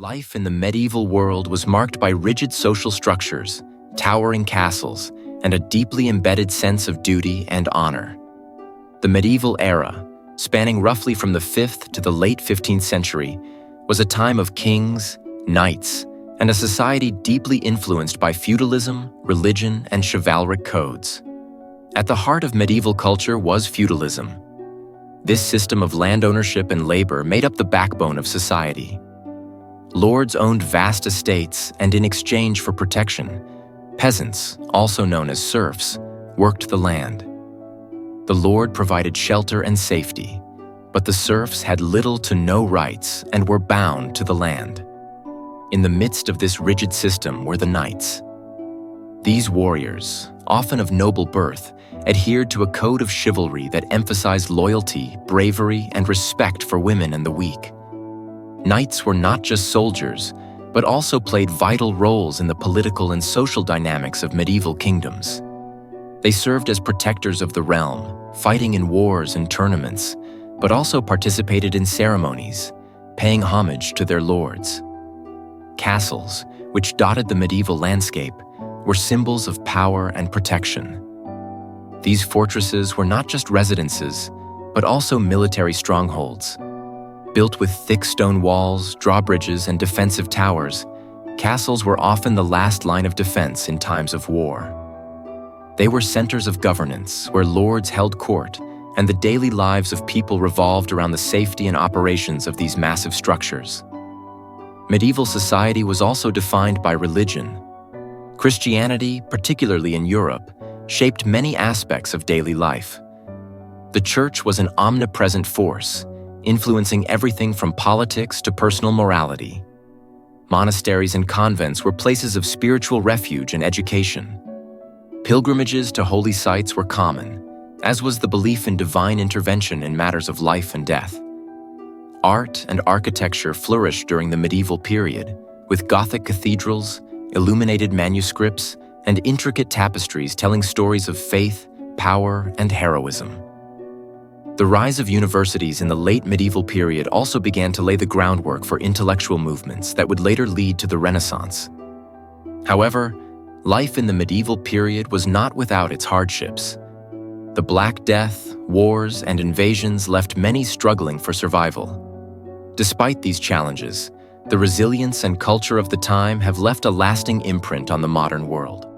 Life in the medieval world was marked by rigid social structures, towering castles, and a deeply embedded sense of duty and honor. The medieval era, spanning roughly from the 5th to the late 15th century, was a time of kings, knights, and a society deeply influenced by feudalism, religion, and chivalric codes. At the heart of medieval culture was feudalism. This system of land ownership and labor made up the backbone of society. Lords owned vast estates, and in exchange for protection, peasants, also known as serfs, worked the land. The lord provided shelter and safety, but the serfs had little to no rights and were bound to the land. In the midst of this rigid system were the knights. These warriors, often of noble birth, adhered to a code of chivalry that emphasized loyalty, bravery, and respect for women and the weak. Knights were not just soldiers, but also played vital roles in the political and social dynamics of medieval kingdoms. They served as protectors of the realm, fighting in wars and tournaments, but also participated in ceremonies, paying homage to their lords. Castles, which dotted the medieval landscape, were symbols of power and protection. These fortresses were not just residences, but also military strongholds. Built with thick stone walls, drawbridges, and defensive towers, castles were often the last line of defense in times of war. They were centers of governance where lords held court, and the daily lives of people revolved around the safety and operations of these massive structures. Medieval society was also defined by religion. Christianity, particularly in Europe, shaped many aspects of daily life. The church was an omnipresent force, influencing everything from politics to personal morality. Monasteries and convents were places of spiritual refuge and education. Pilgrimages to holy sites were common, as was the belief in divine intervention in matters of life and death. Art and architecture flourished during the medieval period, with Gothic cathedrals, illuminated manuscripts, and intricate tapestries telling stories of faith, power, and heroism. The rise of universities in the late medieval period also began to lay the groundwork for intellectual movements that would later lead to the Renaissance. However, life in the medieval period was not without its hardships. The Black Death, wars, and invasions left many struggling for survival. Despite these challenges, the resilience and culture of the time have left a lasting imprint on the modern world.